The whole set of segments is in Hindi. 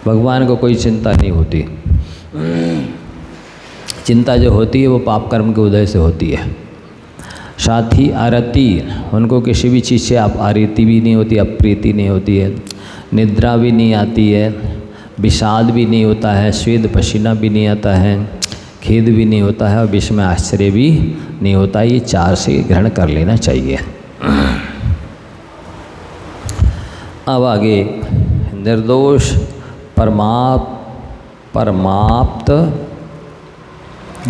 भगवान को कोई चिंता नहीं होती। चिंता जो होती है वो पाप कर्म के उदय से होती है। साथ ही आरती, उनको किसी भी चीज़ से आप आरती भी नहीं होती, अप्रीति नहीं होती है, निद्रा भी नहीं आती है, विषाद भी नहीं होता है, स्वेद पसीना भी नहीं आता है, खेद भी नहीं होता है और विश्व में आश्चर्य भी नहीं होता। ये 4 से ग्रहण कर लेना चाहिए। अब आगे निर्दोष परमाप्त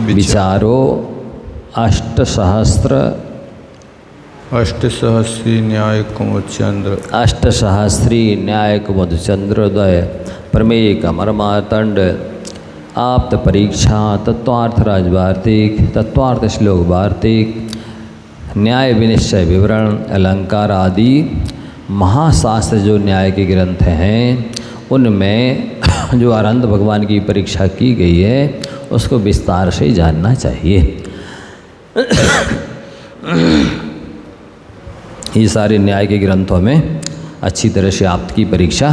विचारो अष्टसहस्री न्याय कुमुदचंद्र चंद्रोदय प्रमेय कमरमातंड आप्त परीक्षा तत्वार्थ राजवार्तिक तत्वार्थ श्लोक वार्तिक न्याय विनिश्चय विवरण अलंकार आदि महाशास्त्र जो न्याय के ग्रंथ हैं उनमें जो आनंद भगवान की परीक्षा की गई है उसको विस्तार से जानना चाहिए। ये सारे न्याय के ग्रंथों में अच्छी तरह से आप्त की परीक्षा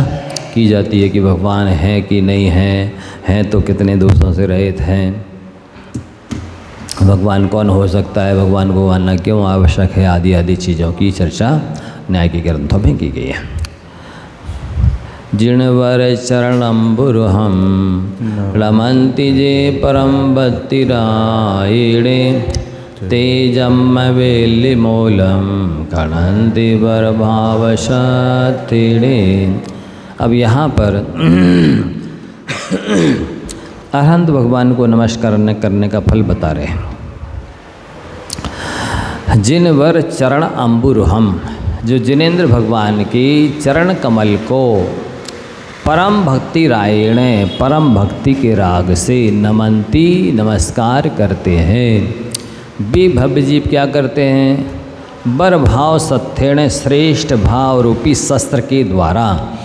की जाती है कि भगवान हैं कि नहीं हैं तो कितने दोषों से रहित हैं, भगवान कौन हो सकता है, भगवान को मानना क्यों आवश्यक है, आदि आदि चीज़ों की चर्चा न्याय के ग्रंथों में की गई है। जिणवर चरणम्बुरुहम रमन्ति जे परम भक्तिरायणे तेजम वेल्लिमूलम कणन्ति वरभावशतिणे। अब यहाँ पर अरहंत भगवान को नमस्कार करने का फल बता रहे हैं। जिनवर चरण अम्बुरुहम, जो जिनेन्द्र भगवान की चरण कमल को परम भक्ति रायणे, परम भक्ति के राग से नमन्ति, नमस्कार करते हैं। वे भव्य जीव क्या करते हैं? बर भाव सत्थेण, श्रेष्ठ भाव रूपी शस्त्र के द्वारा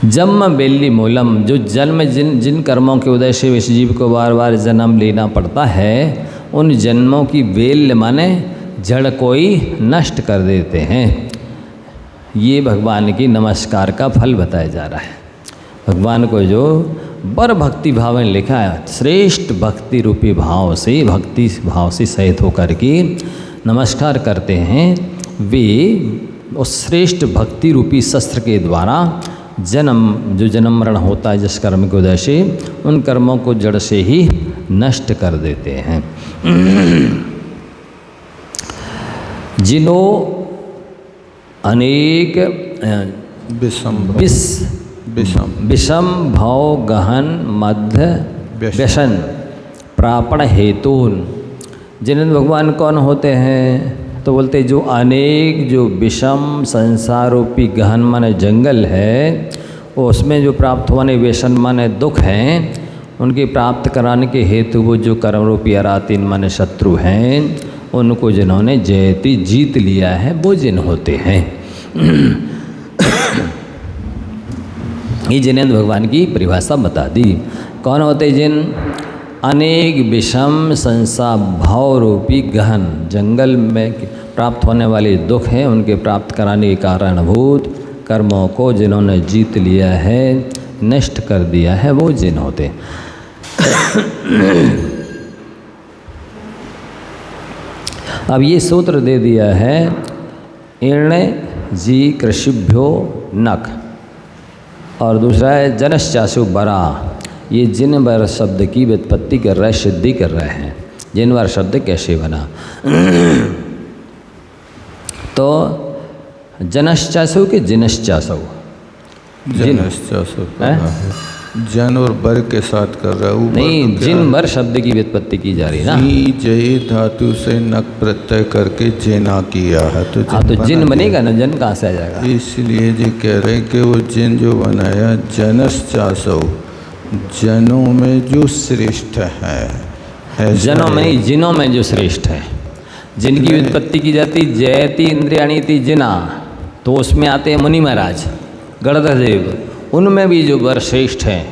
जन्म बेल्ली मूलम, जो जन्म जिन कर्मों के उदय से इस जीव को बार बार जन्म लेना पड़ता है उन जन्मों की बेल माने जड़ कोई नष्ट कर देते हैं। ये भगवान की नमस्कार का फल बताया जा रहा है। भगवान को जो बर भक्ति भाव में लिखा है, श्रेष्ठ भक्ति रूपी भाव से, भक्ति भाव से सहित होकर के नमस्कार करते हैं, वे उस श्रेष्ठ भक्ति रूपी शस्त्र के द्वारा जो जन्म मरण होता है जिस कर्म के उदय से, उन कर्मों को जड़ से ही नष्ट कर देते हैं। जिन्हों अनेक विषम भाव गहन मध्य व्यसन प्रापण हेतुन। जिनेंद्र भगवान कौन होते हैं? तो बोलते जो अनेक जो विषम संसार रूपी गहन माने जंगल है उसमें जो प्राप्त होने व्यसन माने दुख हैं, उनकी प्राप्त कराने के हेतु वो जो कर्म रूपी अरातीन माने शत्रु हैं, उनको जिन्होंने जयति जीत लिया है वो जिन होते हैं। ये जिनेंद्र भगवान की परिभाषा बता दी। कौन होते जिन? अनेक विषम संसार भाव रूपी गहन जंगल में प्राप्त होने वाले दुख हैं, उनके प्राप्त कराने के कारणभूत कर्मों को जिन्होंने जीत लिया है, नष्ट कर दिया है, वो जिन होते। अब ये सूत्र दे दिया है इर्ण जी कृषिभ्यो नख, और दूसरा है जनश्चासु बरा। ये जिनवर शब्द की व्युत्पत्ति कर रहे, सिद्धि कर रहे हैं। जिनवर शब्द कैसे बना? तो जनश्चासु के जिनश्चासु, जन और बर के साथ कर रहा हूँ। नहीं, जिन वर शब्द की व्युत्पत्ति की जा रही ना। जय धातु से नक प्रत्यय करके जेना किया है तो जिन बनेगा ना, जन कहाँ से आ जाएगा? इसलिए जी कह रहे हैं कि वो जिन जो बनाया जनश्चासु, जनों में जो श्रेष्ठ है। जनों में नहीं, जिनों में जो श्रेष्ठ है, जिनकी व्युत्पत्ति की जाती जयति इंद्रियाणीति जिना, तो उसमें आते हैं मुनि महाराज गणधर देव। उनमें भी जो वर श्रेष्ठ हैं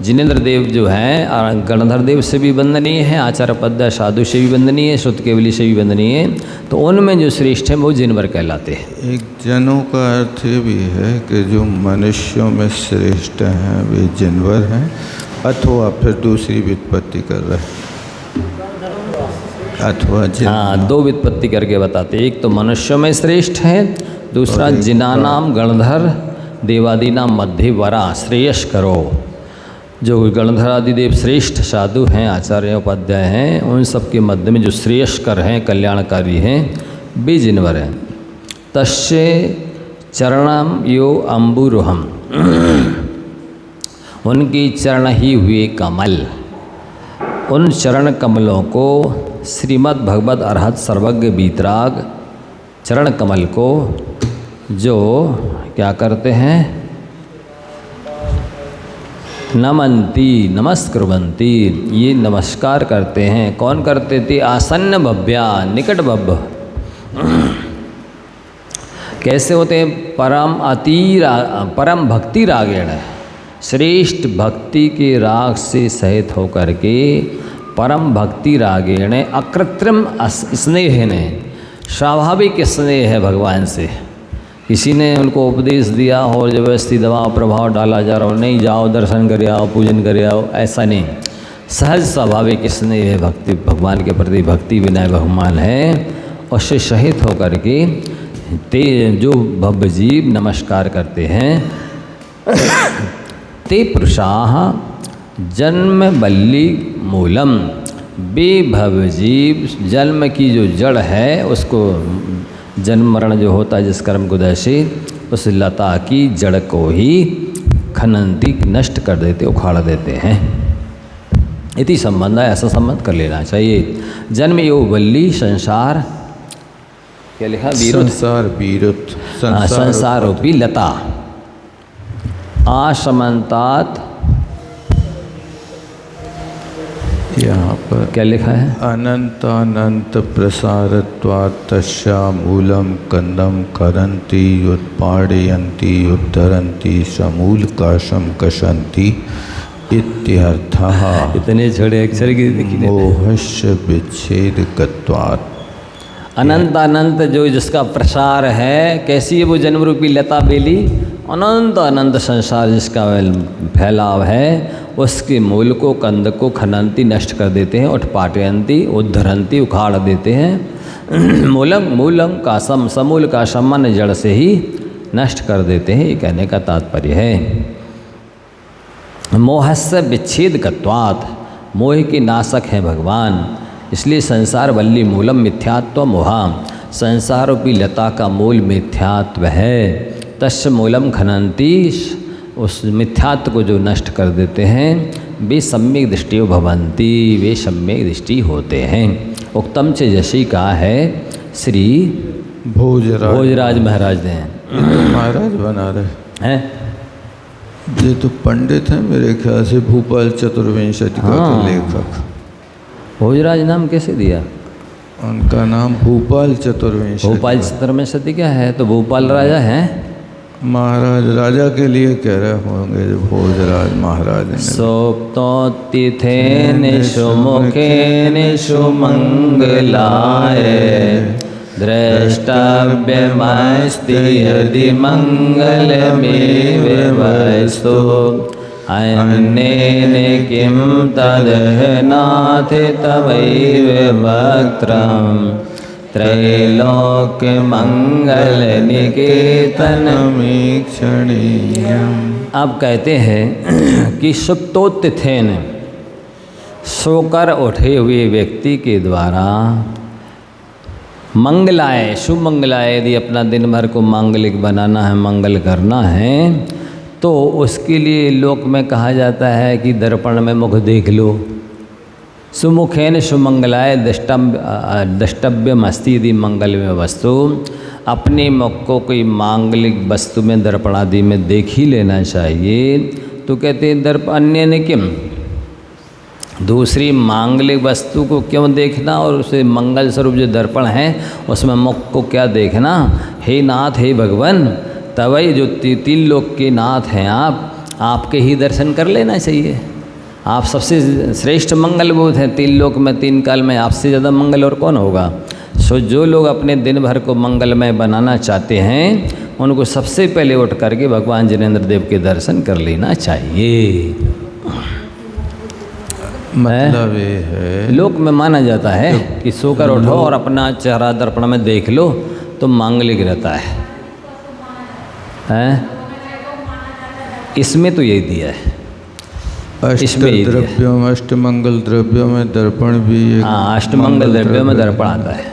जिनेन्द्र देव जो हैं गणधर देव से भी वंदनीय है, आचार्य पद्य साधु से भी वंदनीय है, श्रुत केवली से भी वंदनीय है। तो उनमें जो श्रेष्ठ हैं वो जिनवर कहलाते हैं। एक जनों का अर्थ ये भी है कि जो मनुष्यों में श्रेष्ठ हैं वे जिनवर हैं, अथवा फिर दूसरी व्युत्पत्ति कर रहे हैं, अथवा हाँ, दो व्युत्पत्ति करके बताते, एक तो मनुष्यों में श्रेष्ठ है, दूसरा जिनानाम गणधर देवादीनाम मध्य वरा श्रेयस करो। जो गणधर आदि देव श्रेष्ठ साधु हैं, आचार्य उपाध्याय हैं, उन सब के मध्य में जो श्रेयस्कर हैं, कल्याणकारी हैं, वे जिनवर हैं। तस्य चरणम यो अम्बुरुहम, उनकी चरण ही हुए कमल, उन चरण कमलों को श्रीमद् भगवद अरहत सर्वज्ञ वीतराग चरण कमल को जो क्या करते हैं, नमंती नमस्कुर्वन्ति, ये नमस्कार करते हैं। कौन करते थे? आसन्न भव्या, निकट भव्य। कैसे होते हैं? परम भक्ति रागेण, श्रेष्ठ भक्ति के राग से सहित होकर के परम भक्ति रागेण अकृत्रिम स्नेह ने, स्वाभाविक स्नेह है भगवान से। किसी ने उनको उपदेश दिया और जबरदस्ती दबाव प्रभाव डाला जा रहा हो, नहीं जाओ दर्शन कर आओ, पूजन कर आओ, ऐसा नहीं। सहज स्वाभाविक स्नेह है भक्ति, भगवान के प्रति भक्ति विनय भगवान है, उससे सहित होकर के ते जो भव्य जीव नमस्कार करते हैं। ते पुरुषाः जन्म बल्ली मूलम, वे भव्य जीव जन्म की जो जड़ है उसको, जन्म मरण जो होता है जिस कर्म को से, उस लता की जड़ को ही खननती, नष्ट कर देते, उखाड़ देते हैं। इति संबंध है, ऐसा संबंध कर लेना चाहिए। जन्म यो बल्ली संसार, क्या लिखा? संसार बीरुत, संसार रूपी लता। आसमंतात, यहाँ पर क्या लिखा है? अनंतानंत प्रसारत्वात् तस्या मूलम कंदम करन्ति उत्पादयन्ति उद्धरन्ति समूल काशम कशन्ति इत्यर्थः। इतने छोटे अक्षर की मोहस्य विच्छेदकत्वात्। अनंत अनंत जो जिसका प्रसार है, कैसी है वो जन्म रूपी लता बेली? अनंत अनंत संसार जिसका फैलाव है, उसके मूल को, कंद को खननती, नष्ट कर देते हैं, उत्पाटयंती, उद्धरंती, उखाड़ देते हैं। मूलम का समूल का सम्मान जड़ से ही नष्ट कर देते हैं, ये कहने का तात्पर्य है। मोहस्य विच्छेदकत्वात्, मोह के नाशक हैं भगवान, इसलिए संसार वल्ली मूलम मिथ्यात्व मोहा, संसार रूपी लता का मूल मिथ्यात्व है। तस्य मूलम खनन्ति, उस मिथ्यात्व को जो नष्ट कर देते हैं, वे सम्यक दृष्टि भवन्ति, वे सम्यक दृष्टि होते हैं। उक्तम च यशी का है श्री भोजराज महाराज ने। महाराज बना रहे हैं, ये तो पंडित हैं मेरे ख्याल से, भूपाल चतुर्विंशति का लेखक। भोजराज नाम कैसे दिया? उनका नाम भूपाल चतुर्विंशति। भोपाल चतुर्विंशति क्या है? तो भोपाल राजा हैं, महाराज राजा के लिए कह रहे होंगे जो भोजराज महाराज ने। सोप्तोत्थिथेन सुमुखेन सुमंगलाय द्रष्टव्यमस्ति यदि मंगलमेव वस्तु अन्येन किं तदनाथ तवैव वक्त्रम् त्रैलोक्य मंगल निकेतनमीक्षणीयम्। अब कहते हैं कि सुप्तोत्थिथेन, सोकर उठे हुए व्यक्ति के द्वारा, मंगलाय, शुभ मंगलाय, यदि अपना दिन भर को मांगलिक बनाना है, मंगल करना है, तो उसके लिए लोक में कहा जाता है कि दर्पण में मुख देख लो। सुमुखेन सुमंगलाय द्रष्टव्यम अस्ति यदि मंगल में वस्तु, अपने मुख को कोई मांगलिक वस्तु में दर्पण आदि में देख ही लेना चाहिए। तो कहते हैं दर्पण अन्य ने किम, दूसरी मांगलिक वस्तु को क्यों देखना, और उसे मंगल स्वरूप जो दर्पण है उसमें मुख को क्या देखना? हे नाथ, हे भगवान, तवई जो तीन लोक के नाथ हैं आप, आपके ही दर्शन कर लेना चाहिए। आप सबसे श्रेष्ठ मंगल बुध हैं, 3 लोक में 3 काल में आपसे ज़्यादा मंगल और कौन होगा। सो जो लोग अपने दिन भर को मंगलमय बनाना चाहते हैं उनको सबसे पहले उठ करके भगवान जिनेंद्र देव के दर्शन कर लेना चाहिए। मतलब ये है, लोक में माना जाता है कि सोकर उठो और अपना चेहरा दर्पण में देख लो तो मांगलिक रहता है। इसमें तो यही दिया है, अष्टद्रव्यों में अष्टमंगल द्रव्यों में दर्पण भी एक, हाँ अष्टमंगल द्रव्यों में दर्पण आता है।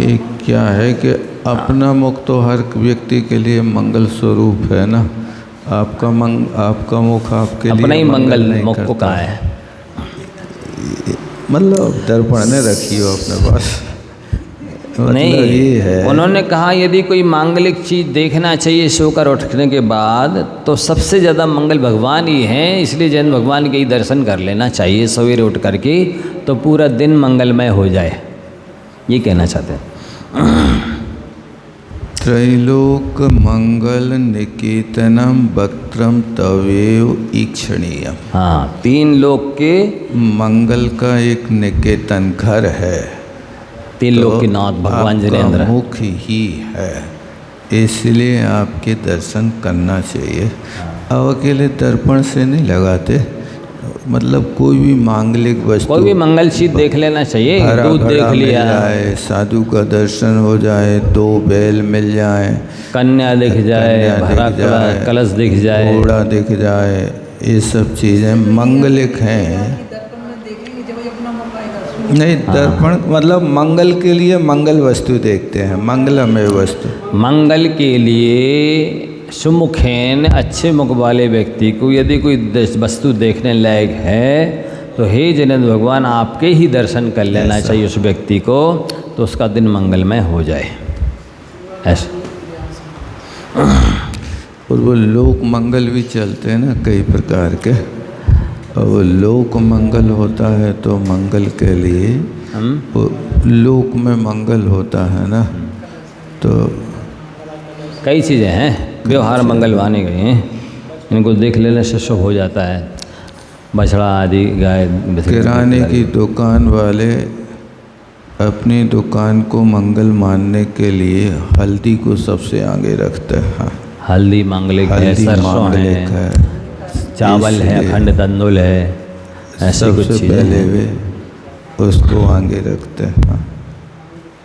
एक क्या है कि अपना मुख तो हर व्यक्ति के लिए मंगल स्वरूप है ना। आपका मुख आपके अपना ही लिए मंगल नहीं मुख को करता। कहा है, मतलब दर्पण ने रखी हो अपने पास, मतलब नहीं ये है। उन्होंने कहा यदि कोई मांगलिक चीज़ देखना चाहिए सोकर उठने के बाद तो सबसे ज़्यादा मंगल भगवान ही हैं, इसलिए जैन भगवान के ही दर्शन कर लेना चाहिए सवेरे उठ करके, तो पूरा दिन मंगलमय हो जाए, ये कहना चाहते हैं। त्रैलोक मंगल निकेतनम वक्त्रम तवेव ईक्षणीयम। हाँ 3 लोक के मंगल का एक निकेतन घर है, 3 लोक के नाथ भगवान जिनेंद्र। मुख ही है, इसलिए आपके दर्शन करना चाहिए। अब अकेले दर्पण से नहीं लगाते, मतलब कोई भी मांगलिक वस्तु, कोई भी मंगल चीज देख लेना चाहिए, दूध देख लिया, जाए, साधु का दर्शन हो जाए, 2 बैल मिल जाए, कन्या दिख जाए, भरा कलश दिख जाए, घोड़ा दिख जाए, ये सब चीज़ें मंगलिक हैं। नहीं दर्पण मतलब मंगल के लिए मंगल वस्तु देखते हैं, मंगलमय वस्तु। मंगल के लिए सुमुखेन अच्छे मुख वाले व्यक्ति को यदि कोई वस्तु देखने लायक है तो हे जिनेंद्र भगवान आपके ही दर्शन कर लेना चाहिए उस व्यक्ति को, तो उसका दिन मंगलमय हो जाए ऐसे। और वो लोक मंगल भी चलते हैं ना कई प्रकार के, और वो लोक मंगल होता है तो मंगल के लिए वो लोक में मंगल होता है ना, तो कई चीज़ें हैं व्यवहार मंगल माने गए हैं, इनको देख लेने से शुभ हो जाता है। बछड़ा आदि गाय, किराने की दुकान वाले अपनी दुकान को मंगल मानने के लिए हल्दी को सबसे आगे रखते हैं। हल्दी मांगलिक है, सरसों है, चावल है, अखंड तंदुल है, ऐसे कुछ चीज़ें पहले वे उसको आगे रखते हैं,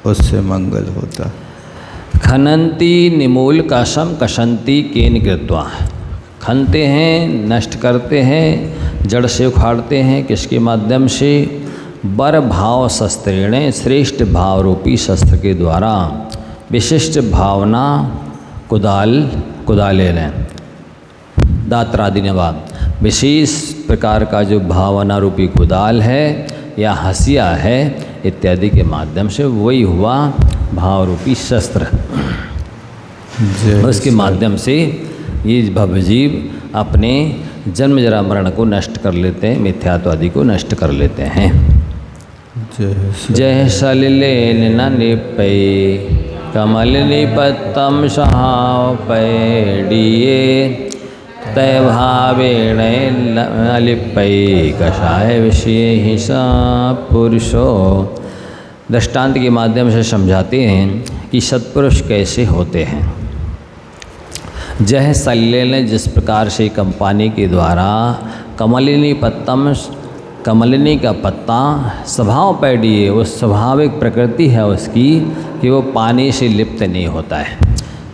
उससे मंगल होता। खनंती निमूल काशम कशंती केन कृत्वा, खनते हैं, नष्ट करते हैं, जड़ से उखाड़ते हैं, किसके माध्यम से, बर भाव शस्त्रेण, श्रेष्ठ भाव रूपी शस्त्र के द्वारा, विशिष्ट भावना कुदालेन, दात्रादि नवाब, विशेष प्रकार का जो भावना रूपी कुदाल है या हंसिया है इत्यादि के माध्यम से, वही हुआ भाव रूपी शस्त्र। उसके माध्यम से ये भवजीव अपने जन्म जरा मरण को नष्ट कर लेते हैं, मिथ्यात्व आदि को नष्ट कर लेते हैं। जय सलिलेन न निपै कमल निपत्तम सहापैडिये, तय भावेण लिपै कषाय विषय ही सा पुरुषो। दृष्टांत के माध्यम से समझाते हैं कि सत्पुरुष कैसे होते हैं। जह सल्लेन, जिस प्रकार से कंपानी के द्वारा, कमलिनी पत्तम, कमलिनी का पत्ता स्वभाव पैडिए, वो स्वाभाविक प्रकृति है उसकी कि वो पानी से लिप्त नहीं होता है।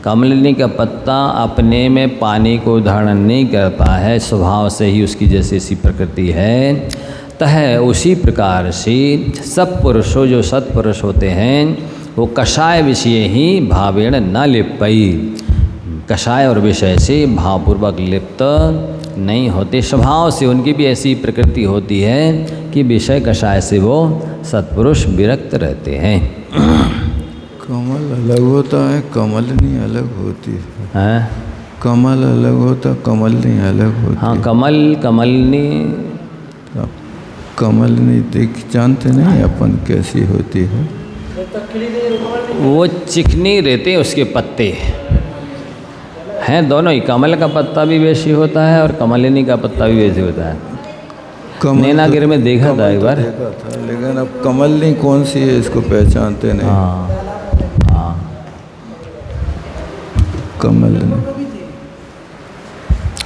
कमलिनी का पत्ता अपने में पानी को धारण नहीं करता है, स्वभाव से ही उसकी जैसी सी प्रकृति है। तह उसी प्रकार से सब पुरुषों, जो सत्पुरुष होते हैं, वो कषाय विषय ही भावेण न लिपई, कषाय और विषय से भावपूर्वक लिप्त नहीं होते। स्वभाव से उनकी भी ऐसी प्रकृति होती है कि विषय कषाय से वो सत्पुरुष विरक्त रहते हैं। कमल अलग होता है, कमलनी अलग होती है। कमल अलग होता, कमलनी अलग होती। हाँ कमलनी कमलनी देख जानते नहीं अपन कैसी होती है। वो चिकनी रहते हैं उसके पत्ते, हैं दोनों ही, कमल का पत्ता भी वैसी होता है और कमलिनी का पत्ता भी वैसे होता है। नैनागिरी में देखा था एक बार, देखा था, लेकिन अब कमलनी कौन सी है इसको पहचानते नहीं। हाँ हाँ,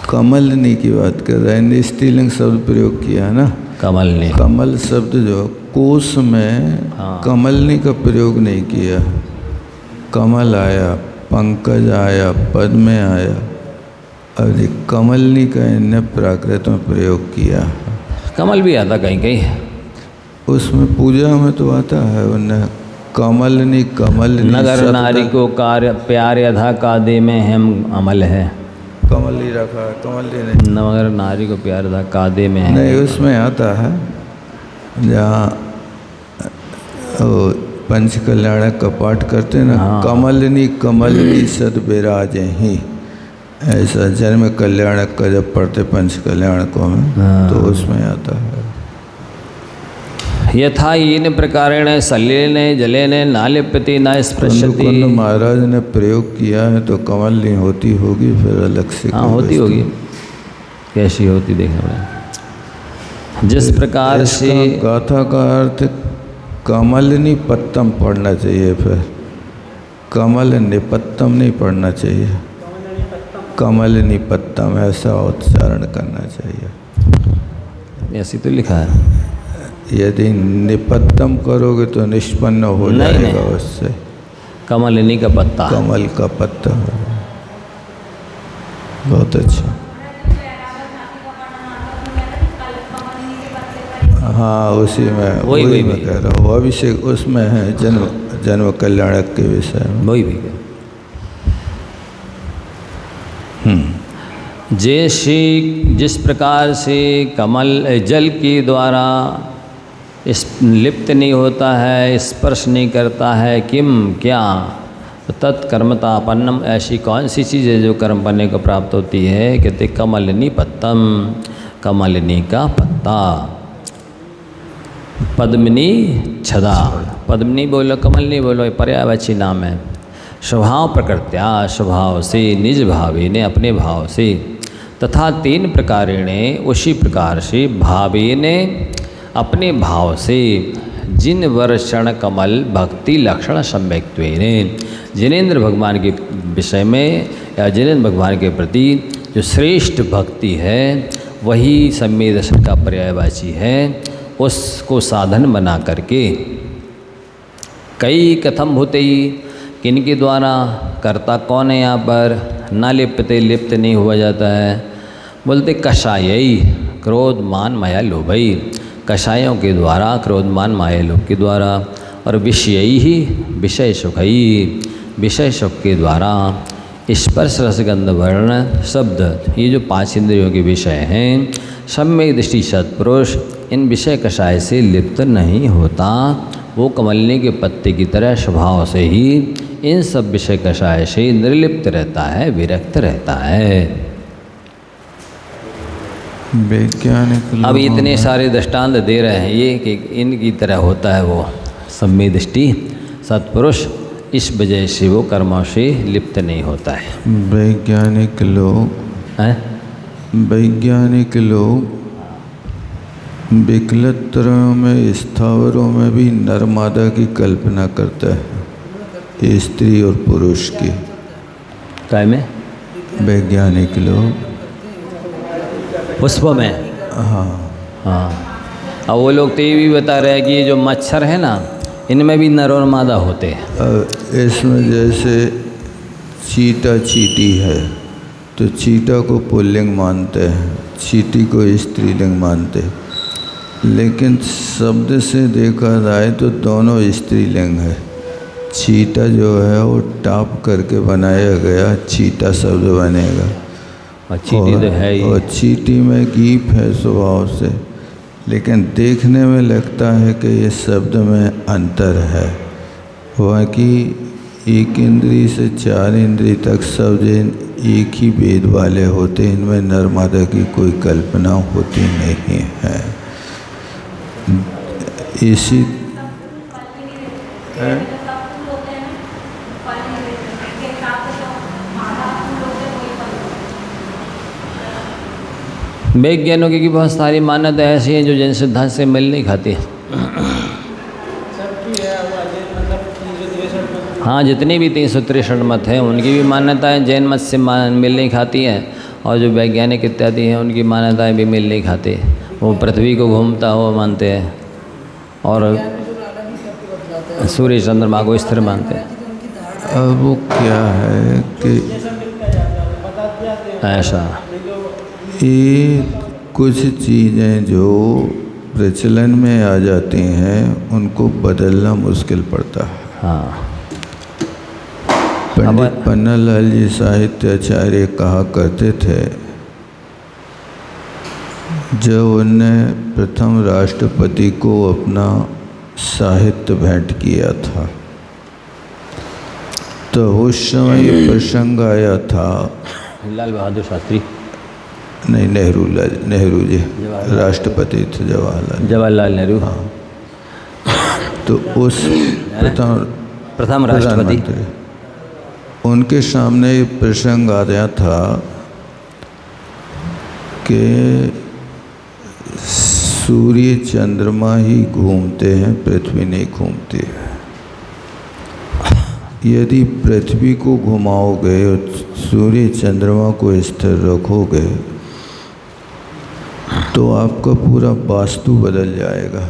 कमलनी की बात कर रहे हैं, स्त्रीलिंग शब्द प्रयोग किया है ना। कमलनी, कमल शब्द जो कोश में कमलनी का प्रयोग नहीं किया। कमल आया, पंकज आया, पद्म आया, और ये कमलनी का इनने प्राकृत में प्रयोग किया। कमल भी आता कहीं कहीं, उसमें पूजा में तो आता है उन्हें कमलनी कमलनी। नगर नारी को कार्य प्यार अधा कादे में हम अमल है। कमली रखा है, कमली नहीं। नगर नारी को प्यार अधा कादे में है। नहीं, उसमें आता है जहाँ पंच कल्याणक का पाठ करते हैं ना, कमलनी कमलनी सद विराजे ही, ऐसा जन्म कल्याणक का जब पढ़ते पंच कल्याणकों में, तो उसमें आता है। यथा इन प्रकारेण सलिलेन जलेन नालिप्यते न स्पृशति। कुंद महाराज ने प्रयोग किया है तो कमलनी होती होगी, फिर अलग से। हाँ होती होगी, कैसी होती देखना पड़ेगा। जिस प्रकार से गाथा का अर्थ कमलनी पत्तम पढ़ना चाहिए, फिर कमल निपत्तम नहीं पढ़ना चाहिए, कमलनी पत्तम ऐसा उच्चारण करना चाहिए। ऐसी तो लिखा है। यदि निपत्तम करोगे तो निष्पन्न हो जाएगा उससे। कमलनी का पत्ता, कमल का पत्ता, बहुत अच्छा। हाँ उसी में वही मैं कह रहा हूँ, अभिषेक उसमें है, जन्म कल्याणक के विषय में वही भी। जैसे जिस प्रकार से कमल जल के द्वारा लिप्त नहीं होता है, स्पर्श नहीं करता है, किम क्या तत्कर्मतापन्नम, ऐसी कौन सी चीज़ है जो कर्म करने को प्राप्त होती है? कहते कमलनी पत्तम, कमलनी का पत्ता। पद्मिनी छदा, पद्मिनी बोलो कमलनी बोलो, पर्यायवाची नाम है। स्वभाव प्रकृत्या, स्वभाव से, निज भावे ने अपने भाव से, तथा तीन प्रकारेणे उसी प्रकार से, भावे ने अपने भाव से, जिन वर्षण कमल भक्ति लक्षण सम्यक्त्वेने, जिनेन्द्र भगवान के विषय में या जिनेन्द्र भगवान के प्रति जो श्रेष्ठ भक्ति है वही सम्यक दर्शन का पर्यायवाची है। उसको साधन बना करके कई कथम होते ही, किनके द्वारा, कर्ता कौन है यहाँ पर, ना लिप्यते, लिप्त नहीं हुआ जाता है। बोलते कषायई, क्रोध मान माया लोभई, कषायों के द्वारा, क्रोध मान माया लोभ के द्वारा, और विषयी ही विषय सुखई, विषय सुख के द्वारा, स्पर्श रसगंध वर्ण शब्द, ये जो पांच इंद्रियों के विषय हैं, सम्यक दृष्टि सत्पुरुष इन विषय कषाय से लिप्त नहीं होता। वो कमलनी के पत्ते की तरह स्वभाव से ही इन सब विषय कषाय से निर्लिप्त रहता है, विरक्त रहता है। वैज्ञानिक अब इतने सारे दृष्टांत दे रहे हैं ये कि इनकी तरह होता है वो सम्यक दृष्टि सत्पुरुष, इस वजह से वो कर्मों से लिप्त नहीं होता है। वैज्ञानिक लोग विकलत्रयों में, स्थावरों में भी नरमादा की कल्पना करता है, स्त्री और पुरुष की। काय में? वैज्ञानिक लोग पुष्प में। हाँ। अब वो लोग तो ये भी बता रहे हैं कि ये जो मच्छर है ना, इनमें भी नर और मादा होते हैं। इसमें जैसे चीटा चीटी है तो चीटा को पुल्लिंग मानते हैं, चीटी को स्त्रीलिंग मानते हैं, लेकिन शब्द से देखा जाए तो दोनों स्त्रीलिंग है। चीटा जो है वो टाप करके बनाया गया, चीटा शब्द बनेगा, और चीटी तो है ही। और चीटी में गीप है स्वभाव से, लेकिन देखने में लगता है कि ये शब्द में अंतर है। बाकी एक इंद्री से चार इंद्री तक शब्द एक ही वेद वाले होते, इनमें नर मादा की कोई कल्पना होती नहीं है। इसी वैज्ञानिकों की बहुत सारी मान्यता ऐसी हैं जो जैन सिद्धांत से मेल नहीं खाती। हाँ, जितनी भी 363 मत हैं उनकी भी मान्यताएं जैन मत से मेल नहीं खाती हैं, और जो वैज्ञानिक इत्यादि हैं उनकी मान्यताएं भी मेल नहीं खाती। वो पृथ्वी को घूमता हुआ मानते हैं और सूर्य चंद्रमा को स्थिर मानते हैं। अब वो क्या है कि ऐसा ये कुछ चीज़ें जो प्रचलन में आ जाती हैं उनको बदलना मुश्किल पड़ता है। हाँ, पंडित पन्नालाल जी साहित्याचार्य कहा करते थे, जब उनने प्रथम राष्ट्रपति को अपना साहित्य भेंट किया था तो उस समय ये प्रसंग आया था। लाल बहादुर शास्त्री नहीं, नेहरू जी राष्ट्रपति थे, जवाहरलाल नेहरू। हाँ, तो उस प्रथम राष्ट्रपति उनके सामने ये प्रसंग आ गया था कि सूर्य चंद्रमा ही घूमते हैं, पृथ्वी नहीं घूमती है। यदि पृथ्वी को घुमाओगे और सूर्य चंद्रमा को स्थिर रखोगे तो आपका पूरा वास्तु बदल जाएगा।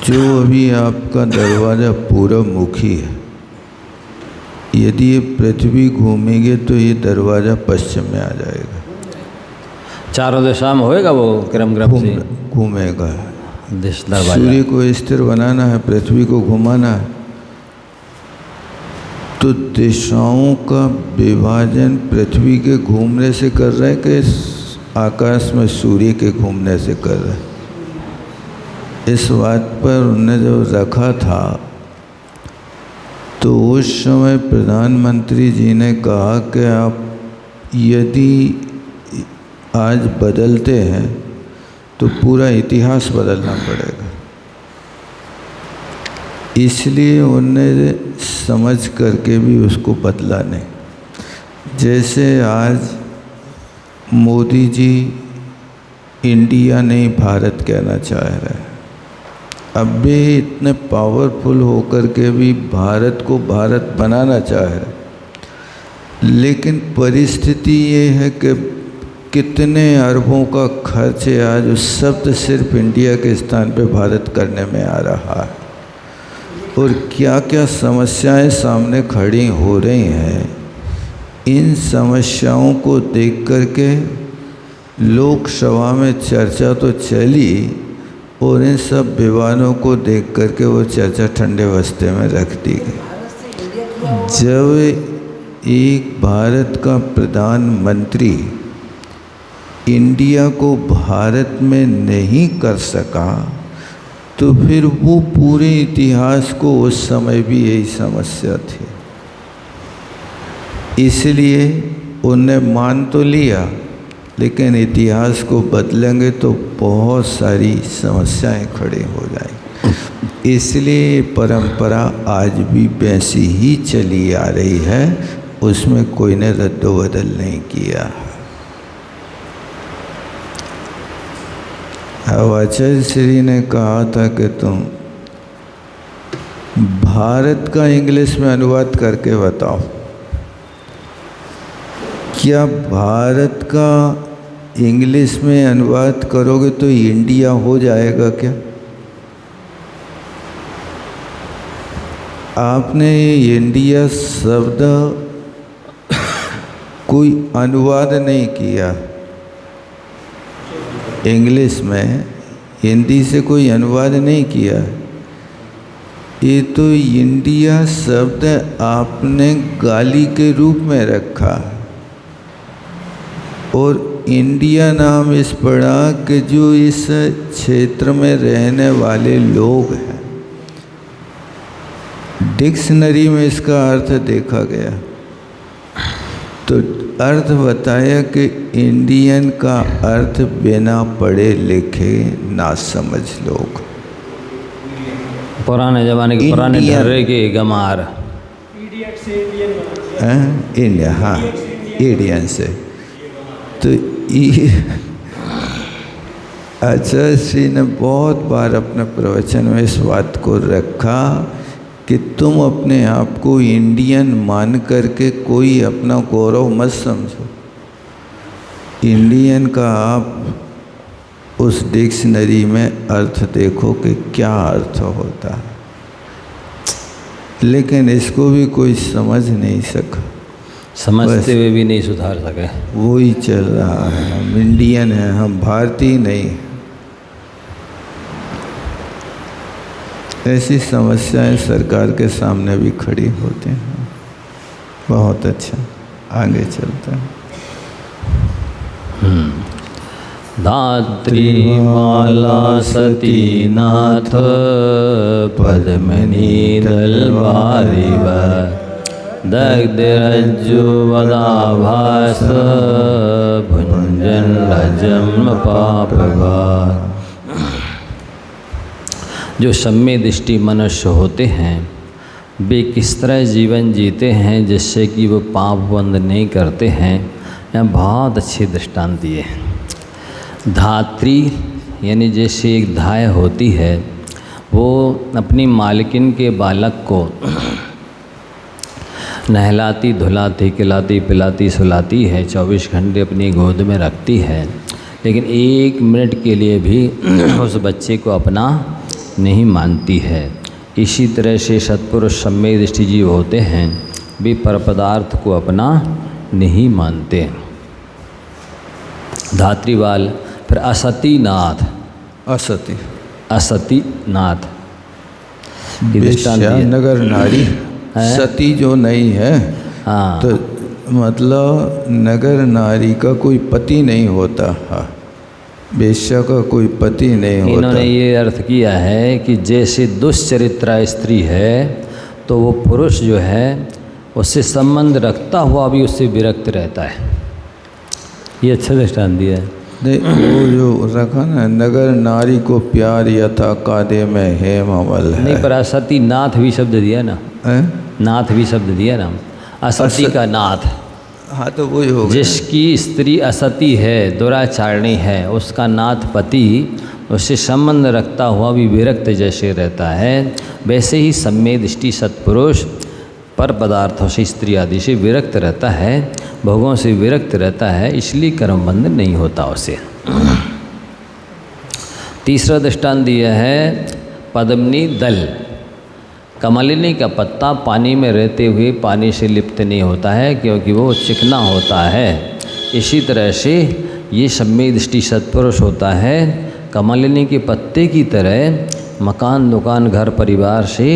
जो अभी आपका दरवाज़ा पूरब मुखी है, यदि ये पृथ्वी घूमेगी तो ये दरवाज़ा पश्चिम में आ जाएगा। चारों दिशा में होएगा वो क्रम से घूमेगा। दरवाजा सूर्य को स्थिर बनाना है, पृथ्वी को घुमाना है, तो दिशाओं का विभाजन पृथ्वी के घूमने से कर रहे हैं कि आकाश में सूर्य के घूमने से कर रहे हैं। इस बात पर उन्होंने जब रखा था तो उस समय प्रधानमंत्री जी ने कहा कि आप यदि आज बदलते हैं तो पूरा इतिहास बदलना पड़ेगा। इसलिए उन्होंने समझ करके भी उसको बदला नहीं। जैसे आज मोदी जी इंडिया नहीं भारत कहना चाह रहे हैं, अब भी इतने पावरफुल होकर के भी भारत को भारत बनाना चाह रहे, लेकिन परिस्थिति ये है कि कितने अरबों का खर्च है आज उस शब्द सिर्फ इंडिया के स्थान पे भारत करने में आ रहा है, और क्या क्या समस्याएं सामने खड़ी हो रही हैं। इन समस्याओं को देख करके लोकसभा में चर्चा तो चली और इन सब विवादों को देख करके वो चर्चा ठंडे बस्ते में रख दी गई। जब एक भारत का प्रधानमंत्री इंडिया को भारत में नहीं कर सका तो फिर वो पूरे इतिहास को उस समय भी यही समस्या थी। इसलिए उनने मान तो लिया, लेकिन इतिहास को बदलेंगे तो बहुत सारी समस्याएं खड़ी हो जाएंगी। इसलिए परंपरा आज भी वैसी ही चली आ रही है, उसमें कोई ने रद्द-बदल नहीं किया। आचार्य श्री ने कहा था कि तुम भारत का इंग्लिश में अनुवाद करके बताओ। क्या भारत का इंग्लिश में अनुवाद करोगे तो इंडिया हो जाएगा क्या? आपने इंडिया शब्द कोई अनुवाद नहीं किया इंग्लिश में, हिंदी से कोई अनुवाद नहीं किया। ये तो इंडिया शब्द आपने गाली के रूप में रखा, और इंडिया नाम इस पड़ा कि जो इस क्षेत्र में रहने वाले लोग हैं। डिक्शनरी में इसका अर्थ देखा गया तो अर्थ बताया कि इंडियन का अर्थ बिना पढ़े लिखे ना समझ लोग। पुराने जमाने के पुराने ढर्रे के गमार इंडिया, हाँ इंडियन से। तो ये आचार्य श्री ने बहुत बार अपने प्रवचन में इस बात को रखा कि तुम अपने आप को इंडियन मान करके कोई अपना गौरव मत समझो। इंडियन का आप उस डिक्शनरी में अर्थ देखो कि क्या अर्थ होता है, लेकिन इसको भी कोई समझ नहीं सका, समझते हुए भी नहीं सुधार सके। वही चल रहा है, हम इंडियन हैं, हम भारतीय नहीं। ऐसी समस्याएं सरकार के सामने भी खड़ी होती हैं। बहुत अच्छा, आगे चलते हैं। धात्री माला सती नाथ पद्मिनी दलवारिव दग्ध रज्जु वदाभास भुंजन रजम पाप भार। जो सम्य दृष्टि मनुष्य होते हैं वे किस तरह जीवन जीते हैं जिससे कि वो पाप बंद नहीं करते हैं, यह बहुत अच्छी दृष्टांत दिए हैं। धात्री यानी जैसे एक धाय होती है, वो अपनी मालकिन के बालक को नहलाती धुलाती खिलाती पिलाती सुलाती है, 24 घंटे अपनी गोद में रखती है, लेकिन 1 मिनट के लिए भी उस बच्चे को अपना नहीं मानती है। इसी तरह से सत्पुरुष सम्यक दृष्टि जीव होते हैं, वे पर पदार्थ को अपना नहीं मानते। धात्रीवाल, फिर असती नाथ, असती असती नाथ नगर नारी सती जो नहीं है, हाँ, तो मतलब नगर नारी का कोई पति नहीं होता। हाँ, वेश्या का कोई पति नहीं होता। इन्होंने ये अर्थ किया है कि जैसे दुष्चरित्रा स्त्री है तो वो पुरुष जो है उससे संबंध रखता हुआ भी उससे विरक्त रहता है। ये अच्छा दृष्टांत दिया है। नहीं, वो जो रखा ना, नगर नारी को प्यार यथा कादे में हेम अमल है। नहीं, पर असती नाथ भी शब्द दिया ना, नाथ भी शब्द दिया ना, असती का नाथ। हाँ, तो वही हो गया। जिसकी स्त्री असती है, दुराचारणी है, उसका नाथ पति उससे संबंध रखता हुआ भी विरक्त जैसे रहता है, वैसे ही सम्यक दृष्टि सत्पुरुष पर पदार्थों से, स्त्री आदि से विरक्त रहता है, भोगों से विरक्त रहता है, इसलिए कर्मबंध नहीं होता उसे। तीसरा दृष्टांत दिया है पद्मिनी दल। कमलिनी का पत्ता पानी में रहते हुए पानी से लिप्त नहीं होता है, क्योंकि वो चिकना होता है। इसी तरह से ये सम्यक दृष्टि सत्पुरुष होता है, कमलिनी के पत्ते की तरह मकान दुकान घर परिवार से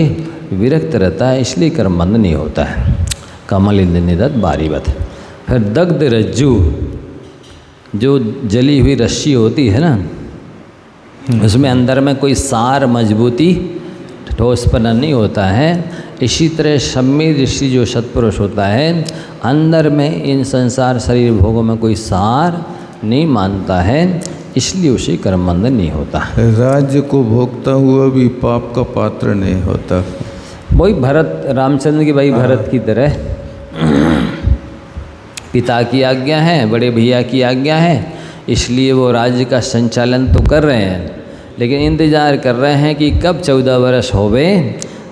विरक्त रहता है, इसलिए कर्मबंध नहीं होता है। कमलिनी निदत बारीवत। फिर दग्ध रज्जु, जो जली हुई रस्सी होती है ना, उसमें अंदर में कोई सार मजबूती ठोसपना नहीं होता है। इसी तरह सम्यक दृष्टि जो सत्पुरुष होता है, अंदर में इन संसार शरीर भोगों में कोई सार नहीं मानता है, इसलिए उसे कर्मबंध नहीं होता। राज्य को भोगता हुआ भी पाप का पात्र नहीं होता। वही भरत, रामचंद्र की भाई भरत की तरह पिता की आज्ञा है, बड़े भैया की आज्ञा है, इसलिए वो राज्य का संचालन तो कर रहे हैं, लेकिन इंतजार कर रहे हैं कि कब 14 वर्ष होवे,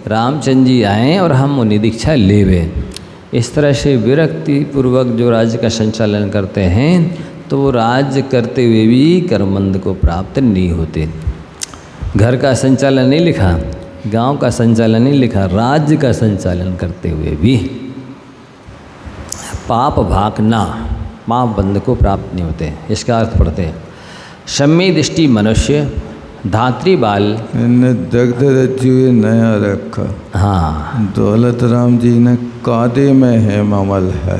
रामचंद्र जी आएँ और हम उन्हें दीक्षा लेवे। इस तरह से विरक्ति पूर्वक जो राज्य का संचालन करते हैं, तो वो राज्य करते हुए भी कर्मबंध को प्राप्त नहीं होते। घर का संचालन नहीं लिखा, गांव का संचालन नहीं लिखा, राज्य का संचालन करते हुए भी पाप भागना, पाप बंध को प्राप्त नहीं होते। इसका अर्थ पढ़ते हैं, सम्यक दृष्टि मनुष्य धात्री बाल। दग्ध रज्जु नया रखा। हाँ, दौलत राम जी ने कादे में हेम अमल है,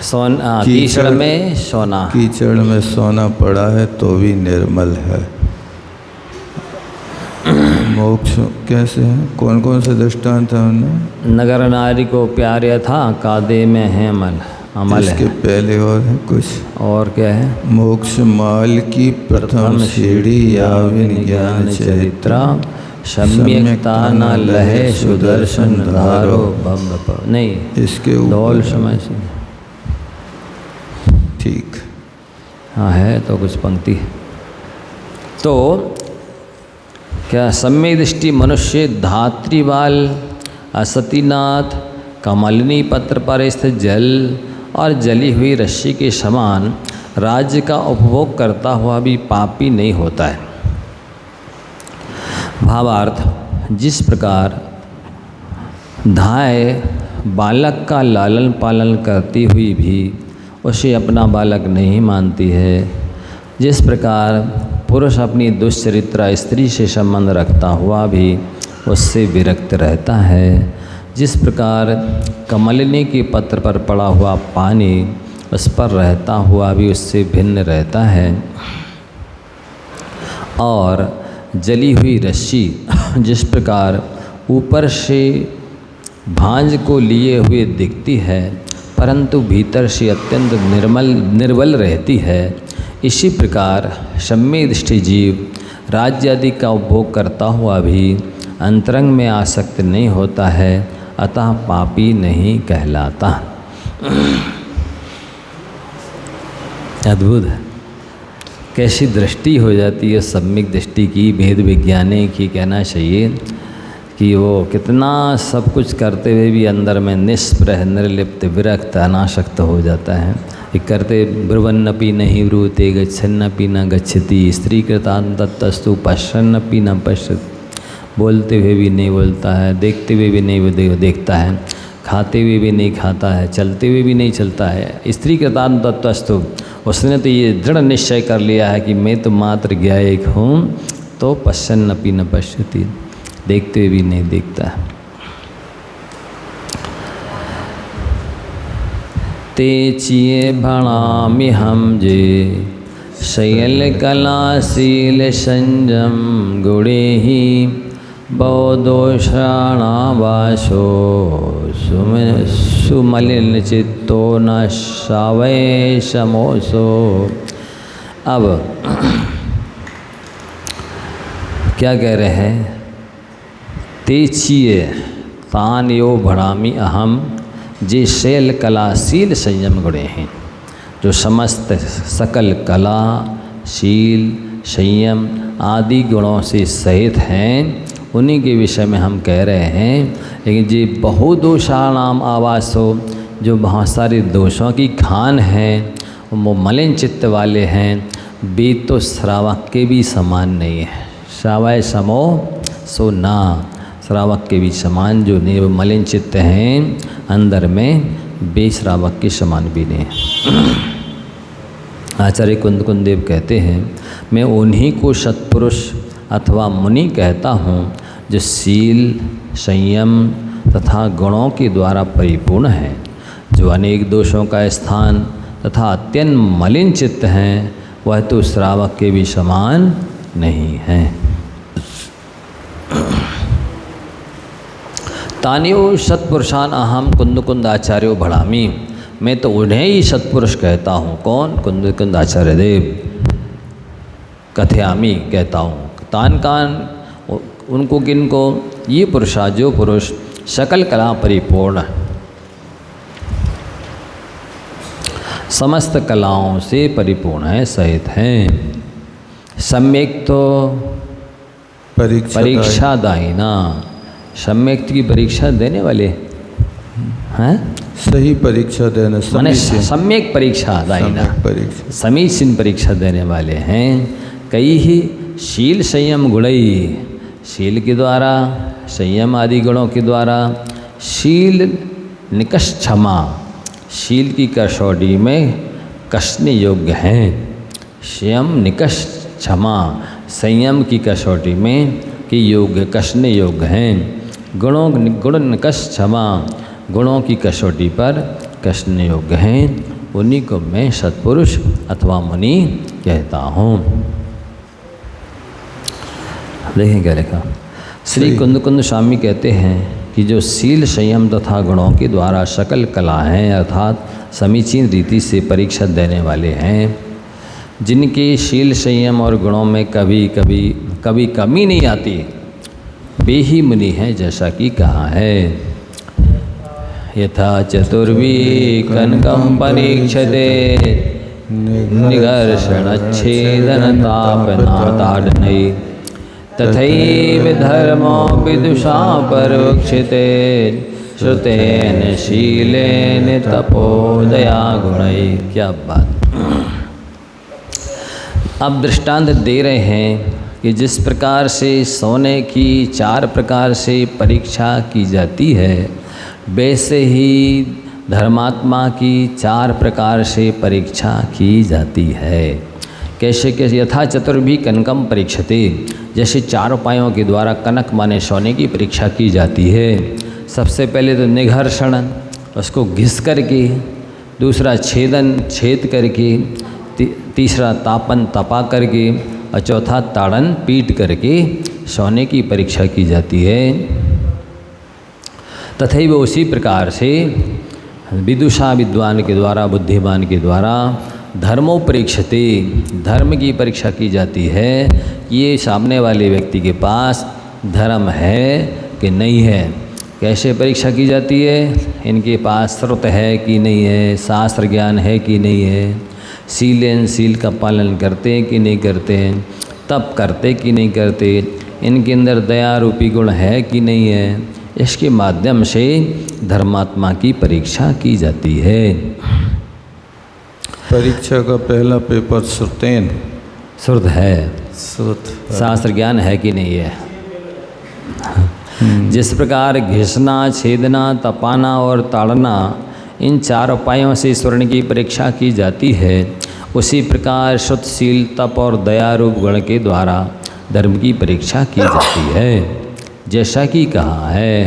सोना कीचड़ में सोना, कीचड़ में सोना पड़ा है तो भी निर्मल है। मोक्ष कैसे है? कौन कौन से दृष्टांत है उनमें? नगर नारी को प्यारे था, कादे में है अमल इसके है। पहले और है कुछ? और क्या है? मोक्ष माल की प्रथम सीढ़ी याविन ज्ञान चरित्रा, सम्यकता न लहे सुदर्शन धारो नहीं, इसके डोल समय से ठीक। हाँ है तो कुछ पंक्ति। तो क्या सम्यक दृष्टि मनुष्य धात्रीबाल असतीनाथ कमलिनी पत्र पर स्थित जल और जली हुई रस्सी के समान राज्य का उपभोग करता हुआ भी पापी नहीं होता है। भावार्थ, जिस प्रकार धाय बालक का लालन पालन करती हुई भी उसे अपना बालक नहीं मानती है, जिस प्रकार पुरुष अपनी दुश्चरित्रा स्त्री से संबंध रखता हुआ भी उससे विरक्त रहता है, जिस प्रकार कमलिनी के पत्र पर पड़ा हुआ पानी उस पर रहता हुआ भी उससे भिन्न रहता है, और जली हुई रस्सी जिस प्रकार ऊपर से भांज को लिए हुए दिखती है परंतु भीतर से अत्यंत निर्बल रहती है, इसी प्रकार सम्यक दृष्टि जीव राज्य आदि का उपभोग करता हुआ भी अंतरंग में आसक्त नहीं होता है, अतः पापी नहीं कहलाता। अद्भुत है, कैसी दृष्टि हो जाती है सम्यक दृष्टि की, भेद विज्ञाने की कहना चाहिए कि वो कितना सब कुछ करते हुए भी अंदर में निष्प्रह निर्लिप्त विरक्त अनासक्त हो जाता है। ये करते ब्रुवन्नपि नहीं ब्रूते गच्छन्नपि न गच्छति स्त्री कृतान्तस्तु पश्यन्नपि न पश्यति, बोलते हुए भी नहीं बोलता है, देखते हुए भी नहीं देखता है, खाते हुए भी नहीं खाता है, चलते हुए भी नहीं चलता है। स्त्री कृतान्तस्तु, उसने तो ये दृढ़ निश्चय कर लिया है कि मैं तो मात्र ज्ञायक हूँ, तो पश्यन्नपि न पश्यति, देखते हुए भी नहीं देखता है। ते चिए भणामि हम जे शैल कलाशील संयम गुणे ही बौदोषाणावासो सुमलिन चित्तो न शावै समोसो। अब क्या कह रहे हैं? तेचिए तान यो भड़ामी अहम जे शैल कलाशील संयम गुणे हैं, जो समस्त सकल कला शील संयम आदि गुणों से सहित हैं, उन्हीं के विषय में हम कह रहे हैं। लेकिन जी बहुदोषाणाम आवासो, जो बहुत सारे दोषों की खान हैं, वो मलिन चित्त वाले हैं, वे तो श्रावक के भी समान नहीं है। श्रावय समो सो ना, श्रावक के भी समान जो निर्व मलिन चित्त हैं अंदर में, वे श्रावक के समान भी नहीं है। आचार्य कुंद देव कहते हैं, मैं उन्हीं को सत्पुरुष अथवा मुनि कहता हूँ जो शील संयम तथा गुणों के द्वारा परिपूर्ण है, जो अनेक दोषों का स्थान तथा अत्यंत मलिन चित्त हैं, वह तो श्रावक के भी समान नहीं हैं। तानियो सत्पुरुषान अहम कुंद आचार्यो भड़ामी, मैं तो उन्हें ही सत्पुरुष कहता हूँ। कौन? कुंद आचार्य देव। कथयामी, कहता हूँ। तान कान, उनको किनको? ये पुरुषा, जो पुरुष सकल कला परिपूर्ण, समस्त कलाओं से परिपूर्ण है, सहित हैं। सम्यक तो परीक्षा दायिना, सम्यक की परीक्षा देने वाले हैं, सही परीक्षा देना, माने सम्यक परीक्षा दायिना, समीचीन परीक्षा देने वाले हैं। कई ही शील संयम गुणई, शील के द्वारा संयम आदि गुणों के द्वारा, शील निकष क्षमा, शील की कसौटी में कसने योग्य हैं। संयम निकष क्षमा, संयम की कसौटी में कि योग्य कसने योग्य हैं। गुण निकष क्षमा, गुणों की कसौटी पर कसने योग्य हैं। उन्हीं को मैं सत्पुरुष अथवा मुनि कहता हूँ। देखें क्या लिखा। श्री कुंद स्वामी कहते हैं कि जो शील संयम तथा गुणों के द्वारा सकल कला हैं, अर्थात समीचीन रीति से परीक्षा देने वाले हैं, जिनके शील संयम और गुणों में कभी कमी नहीं आती, वे ही मुनि हैं, जैसा कि कहा है। यथा चतुर्वी कनकम परीक्षते निघर्षण छेदन तापनाताडनै तथैव धर्मो विदुषा परोक्षिते श्रुतेन शीलेन तपोदया गुणै। क्या बात। अब दृष्टांत दे रहे हैं कि जिस प्रकार से सोने की 4 प्रकार से परीक्षा की जाती है, वैसे ही धर्मात्मा की 4 प्रकार से परीक्षा की जाती है। कैसे कैसे? यथा चतुर्भी कनकम परीक्षते, जैसे 4 उपायों के द्वारा कनक माने सोने की परीक्षा की जाती है। सबसे पहले तो निघर्षण, उसको घिस करके, दूसरा छेदन, छेद करके, तीसरा तापन, तपा करके, और चौथा ताड़न, पीट करके सोने की परीक्षा की जाती है। तथैव उसी प्रकार से विदुषा, विद्वान के द्वारा, बुद्धिमान के द्वारा धर्मोपरीक्षते, धर्म की परीक्षा की जाती है। ये सामने वाले व्यक्ति के पास धर्म है कि नहीं है। कैसे परीक्षा की जाती है? इनके पास श्रुत है कि नहीं है, शास्त्र ज्ञान है कि नहीं है, शीलेन, शील का पालन करते हैं कि नहीं करते हैं, तप करते कि नहीं करते, इनके अंदर दया रूपी गुण है कि नहीं है। इसके माध्यम से धर्मात्मा की परीक्षा की जाती है। परीक्षा का पहला पेपर श्रुतेन, श्रुत है, श्रुत शास्त्र ज्ञान है कि नहीं है। जिस प्रकार घिसना, छेदना, तपाना और ताड़ना, इन 4 उपायों से स्वर्ण की परीक्षा की जाती है, उसी प्रकार शुद्ध शील, तप और दया रूप गुण के द्वारा धर्म की परीक्षा की जाती है। जैसा कि कहा है,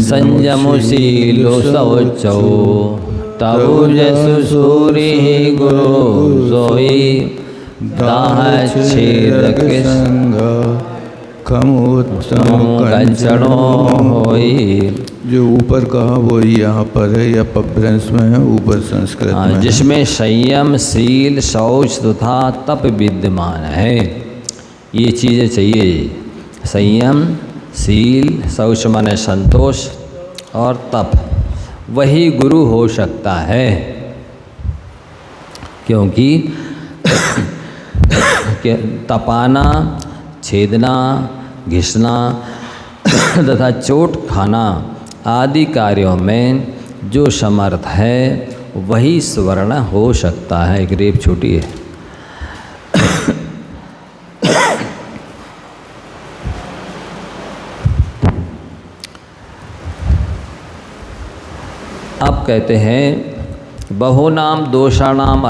संयमशीलो शौचौ तबु जसु सूरि गुरु सोई दाह छेदक संग कंचनो होई। जो ऊपर कहा वो यहाँ पर है या पभ्रंश में है, ऊपर संस्कृत में, जिसमें संयम, शील, शौच तथा तप विद्यमान है। ये चीज़ें चाहिए, संयम, शील, शौच माने संतोष, और तप, वही गुरु हो सकता है। क्योंकि तपाना, छेदना, घिसना तथा चोट खाना आदि कार्यों में जो समर्थ है वही स्वर्ण हो सकता है। एक रेप छोटी है। अब कहते हैं बहूनाम दोषाणाम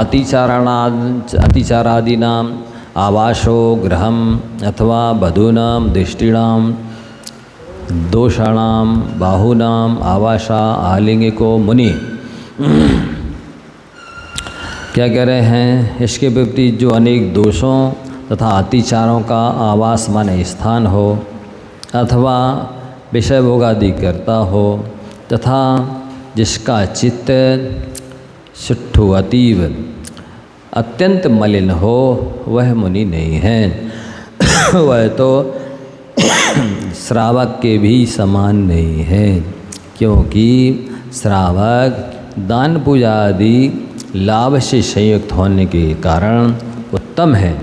अतिचारादीनाम आवासो गृहम अथवा बधूनाम दृष्टिणाम दोषाणाम बाहूनाम आवासा आलिंगिको मुनि। क्या कह रहे हैं? इसके विपरीत जो अनेक दोषों तथा अतिचारों का आवास माने स्थान हो, अथवा विषय भोगादि करता हो, तथा जिसका चित्त सुट्ठु अतीव अत्यंत मलिन हो, वह मुनि नहीं है। वह तो श्रावक के भी समान नहीं है, क्योंकि श्रावक दान पूजा आदि लाभ से संयुक्त होने के कारण उत्तम है।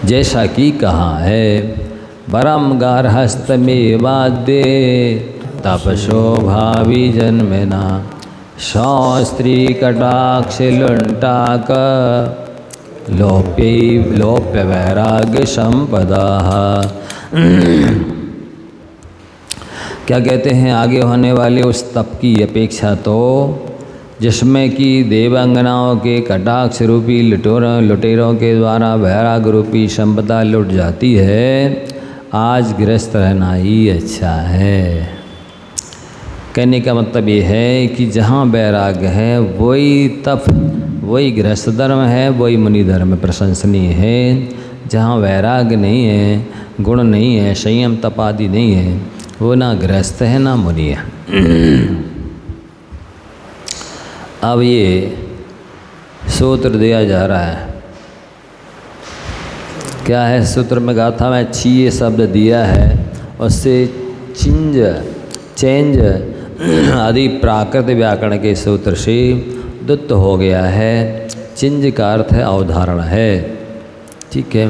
जैसा कि कहा है, वरम गार्हस्थमेवाद्ये तपसो भावी जन्मेना शास्त्री कटाक्ष लुंटाक लोप्य वैराग्य संपदा। क्या कहते हैं? आगे होने वाले उस तप की अपेक्षा तो जिसमें कि देवांगनाओं के कटाक्ष रूपी लुटेरों के द्वारा वैराग्य रूपी संपदा लुट जाती है, आज गृहस्थ रहना ही अच्छा है। कहने का मतलब ये है कि जहाँ वैराग्य है वही तप, वही गृहस्थ धर्म है, वही मुनि धर्म प्रशंसनीय है। जहाँ वैराग्य नहीं है, गुण नहीं है, संयम तप आदि नहीं है, वो ना गृहस्थ है ना मुनि है। अब ये सूत्र दिया जा रहा है। क्या है सूत्र में? गाथा में छीये शब्द दिया है, उससे चिंज, चेंज, आदि प्राकृत व्याकरण के सूत्र से दुत्त हो गया है। चिंज का अर्थ है अवधारण है। ठीक है।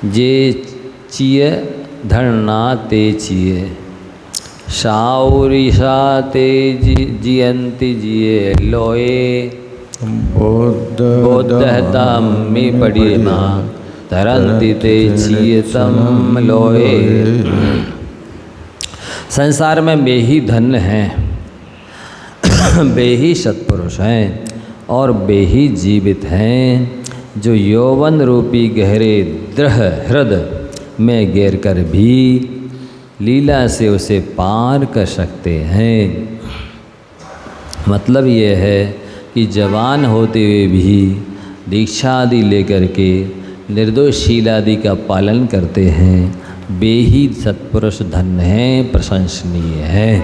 जे चिय धरना ते चिय शाउरिषा ते जियंती जिये लोए बोद्धता में पड़ी माँ तरंती ते चियतम लोए। संसार में वे ही धन्य हैं, वे ही सत्पुरुष हैं और वे ही जीवित हैं जो यौवन रूपी गहरे दृढ़ हृदय में गिर कर भी लीला से उसे पार कर सकते हैं। मतलब ये है कि जवान होते हुए भी दीक्षा आदि लेकर के निर्दोष शीलादि का पालन करते हैं, वे ही सत्पुरुष धन्य हैं, प्रशंसनीय हैं।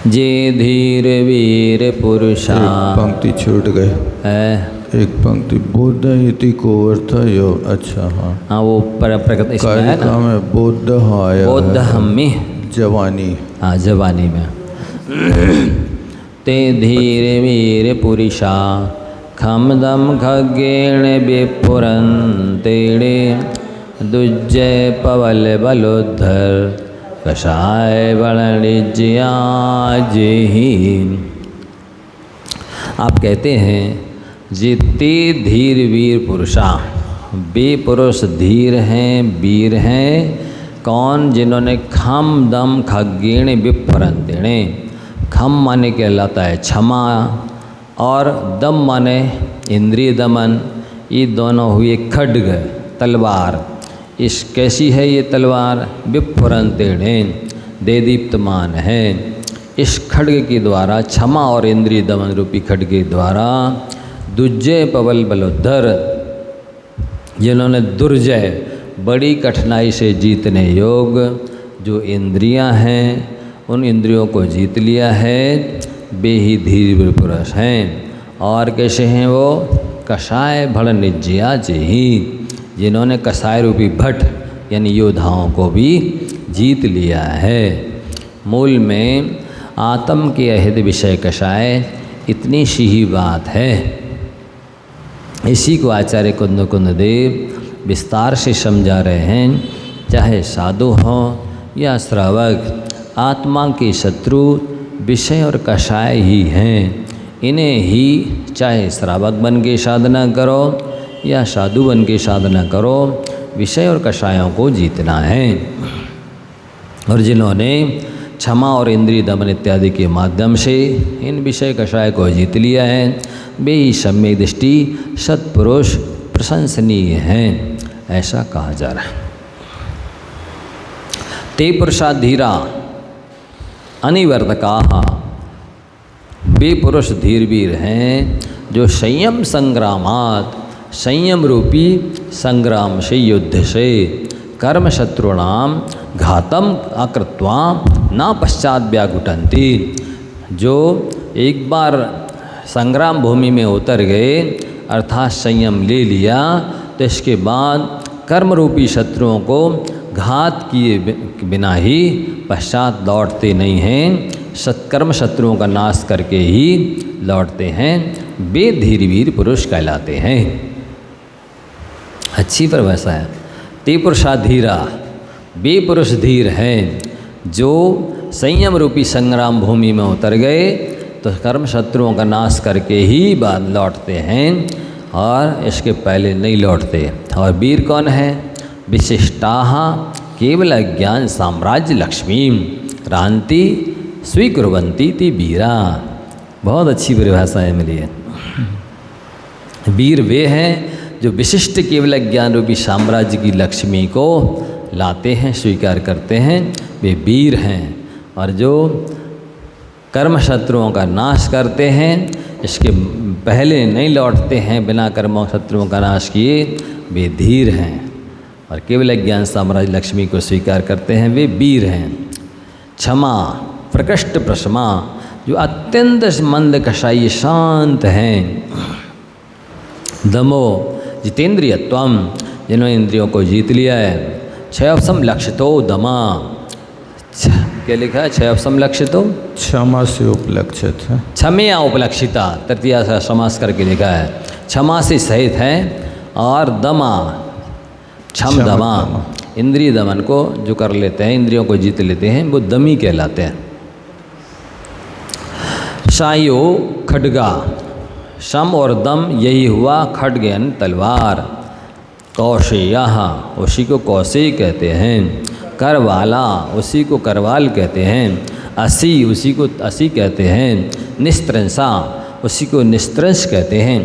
जे धीर वीर पुरुषा, पंक्ति छूट गए है एक पंक्ति बोध इति को अर्थ यो। अच्छा हाँ वो प्रकट इसमें है ना, में बोध आया बोध हमें जवानी। हाँ जवानी में ते धीर वीर पुरुषा खमदम खगेण विपुरन तेड़े दुज्जय पवल बलोद्धर कषाय बणिज्या जेही। आप कहते हैं जिते धीर वीर पुरुषा, वे पुरुष धीर हैं, वीर हैं। कौन? जिन्होंने खम दम खगेण विपुरन तेणे। खम माने कहलाता है क्षमा और दम माने इंद्रिय दमन। ये दोनों हुए खड्ग तलवार। इस कैसी है ये तलवार? विपुरन तेणे, दे दीप्तमान है। इस खड्ग के द्वारा, क्षमा और इंद्रिय दमन रूपी खड्ग के द्वारा दुर्जय पवल बलोद्धर, जिन्होंने दुर्जय बड़ी कठिनाई से जीतने योग जो इंद्रियां हैं उन इंद्रियों को जीत लिया है, वे ही धीर पुरुष हैं। और कैसे हैं वो? कषाय भड़ निज्या जेही, जिन्होंने कषाय रूपी भट यानी योद्धाओं को भी जीत लिया है। मूल में आत्म के अहित विषय कषाय, इतनी सी ही बात है। इसी को आचार्य कुंद कुंद देव विस्तार से समझा रहे हैं। चाहे साधु हों या श्रावक, आत्मा के शत्रु विषय और कषाय ही हैं। इन्हें ही चाहे श्रावक बन के साधना करो या साधु बन के साधना करो, विषय और कषायों को जीतना है। और जिन्होंने क्षमा और इंद्रिय दमन इत्यादि के माध्यम से इन विषय कषाय को जीत लिया है, वे ही सम्यक दृष्टि सत्पुरुष प्रशंसनीय हैं, ऐसा कहा जा रहा है। ते पुरुषा धीरा अनिवर्तका, वे पुरुष धीर वीर हैं जो संयम संग्रामात, संयम रूपी संग्राम से, युद्ध से, कर्म शत्रुणाम घातम अकृत्वा ना पश्चात व्याकुटंती, जो एक बार संग्राम भूमि में उतर गए अर्थात संयम ले लिया, तो इसके बाद कर्म रूपी शत्रुओं को घात किए बिना ही पश्चात लौटते नहीं हैं, सत्कर्म शत्रुओं का नाश करके ही लौटते हैं, वे धीर वीर पुरुष कहलाते हैं। अच्छी परिभाषा है। ते पुरुषा धीरा, वे पुरुष धीर हैं जो संयम रूपी संग्राम भूमि में उतर गए तो कर्म शत्रुओं का नाश करके ही बाद लौटते हैं और इसके पहले नहीं लौटते। और वीर कौन है? विशिष्टाः केवल ज्ञान साम्राज्य लक्ष्मी क्रांति स्वीकुर्वन्ति ति वीरा। बहुत अच्छी परिभाषा है मिली है। वीर वे हैं जो विशिष्ट केवल ज्ञान रूपी साम्राज्य की लक्ष्मी को लाते हैं, स्वीकार करते हैं, वे वीर हैं। और जो कर्म शत्रुओं का नाश करते हैं, इसके पहले नहीं लौटते हैं बिना कर्मों शत्रुओं का नाश किए, वे धीर हैं। और केवल ज्ञान साम्राज्य लक्ष्मी को स्वीकार करते हैं, वे वीर हैं। क्षमा प्रकृष्ट प्रशमा, जो अत्यंत मंद कषाई शांत हैं। दमो जितेंद्रियत्वम, जिन्होंने इंद्रियों को जीत लिया है। क्षयसम लक्ष्यतो दमा, क्या लिखा है? क्षय समलक्षितो क्षमा से उपलक्षित है। क्षमया उपलक्षिता, तृतीया से समास करके लिखा है। क्षमा से सहित है और दमा, क्षम दमा, इंद्रिय दमन को जो कर लेते हैं, इंद्रियों को जीत लेते हैं, वो दमी कहलाते हैं। शायो खड्गा, शम और दम यही हुआ खड्ग यानी तलवार। कौशेया, उसी को कौशेय कहते हैं। करवाला, उसी को करवाल कहते हैं। असी, उसी को असी कहते हैं। निस्त्रंसा, उसी को निस्त्रंश कहते हैं।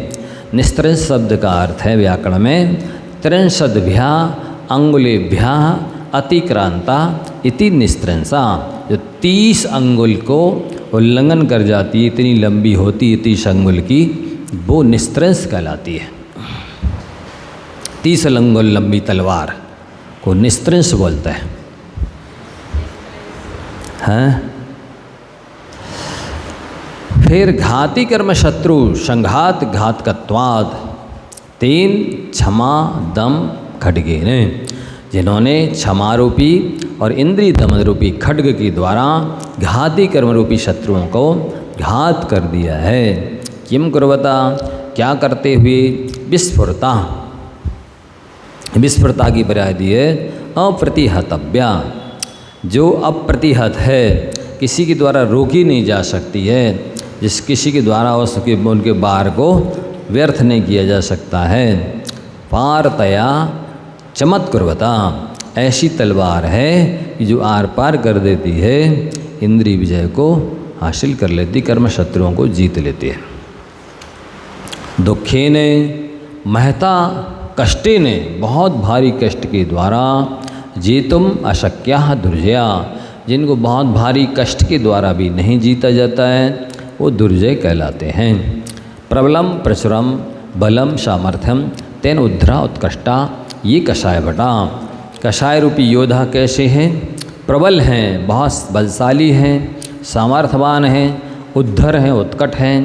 निस्त्रंश शब्द का अर्थ है व्याकरण में त्रिंशद्भ्या अंगुलेभ्या अतिक्रांता इति निस्त्रंसा, जो 30 अंगुल को उल्लंघन कर जाती है, इतनी लंबी होती है 30 अंगुल की, वो निस्त्रंश कहलाती है। 30 अंगुल लंबी तलवार को निस्त्रंश बोलता है। हैं? फिर घाती कर्म शत्रु संघात घातकत्वाद 3 क्षमा दम खड्गे ने, जिन्होंने क्षमा रूपी और इंद्रिय दमन रूपी खड्ग के द्वारा घाती कर्म रूपी शत्रुओं को घात कर दिया है। किम कुर्वता, क्या करते हुए? विस्फुरता, विस्फुरता की पर्याय दी है अप्रतिहतव्या, जो अप्रतिहत है, किसी के द्वारा रोकी नहीं जा सकती है, जिस किसी के द्वारा उसके उनके बार को व्यर्थ नहीं किया जा सकता है। पारतया चमत्कुर्वता, ऐसी तलवार है कि जो आर पार कर देती है, इंद्रिय विजय को हासिल कर लेती, कर्म शत्रुओं को जीत लेती है। दुखे ने महता कष्टे ने, बहुत भारी कष्ट के द्वारा जीतुम अशक्या दुर्जया, जिनको बहुत भारी कष्ट के द्वारा भी नहीं जीता जाता है, वो दुर्जय कहलाते हैं। प्रबलम प्रचुरम बलम सामर्थ्यम तेन उद्धरा उत्कृष्टा, ये कषाय भटा। कषाय रूपी योद्धा कैसे हैं? प्रबल हैं, बहुत बलशाली हैं, सामर्थ्यवान हैं, उद्धर हैं, उत्कट हैं।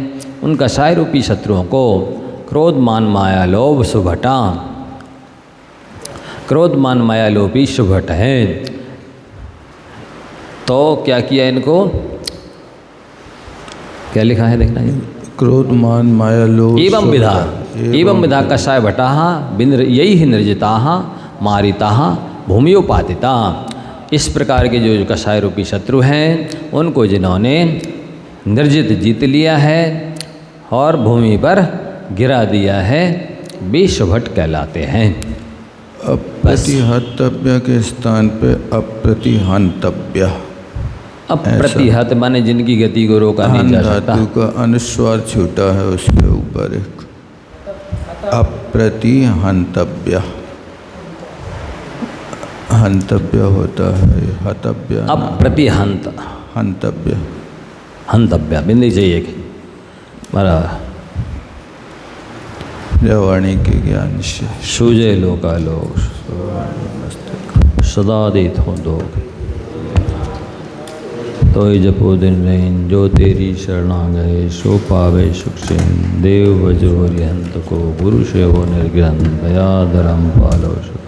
उन कषाय रूपी शत्रुओं को क्रोध मान माया लोभ सुभटा, क्रोध मान माया लोभी सुभट हैं। तो क्या किया इनको? क्या लिखा है देखना, ये क्रोध मान माया लोभ एवं विधा, एवं विधा कषाय भटा यही ही निर्जिता मारिता भूमियोपातिता। इस प्रकार के जो कषाय रूपी शत्रु हैं, उनको जिन्होंने निर्जित जीत लिया है और भूमि पर गिरा दिया है, वे सुभट कहलाते हैं। अप्रतिहतव्य के स्थान पे अप्रतिहंतव्य। अप्रतिहत माने जिनकी गति को रोका नहीं जा सकता। धातु का अनुस्वार छूटा है उसके ऊपर एक अप्रतिहंतव्य, हंतव्य होता है, हतव्य। अप्रतिहंत, हंतव्य, हंतव्य बिंदी चाहिए कि बराबर। वाणी के ज्ञान से सूजे लोकालोक सदा देत हो दो, तो जपो दिन रैन जो तेरी शरणा गए, सो पावे सुख सेन। देव बजो हरिहंत को गुरु सेवो निर्ग्रहण, दया धर्म पालो सुख।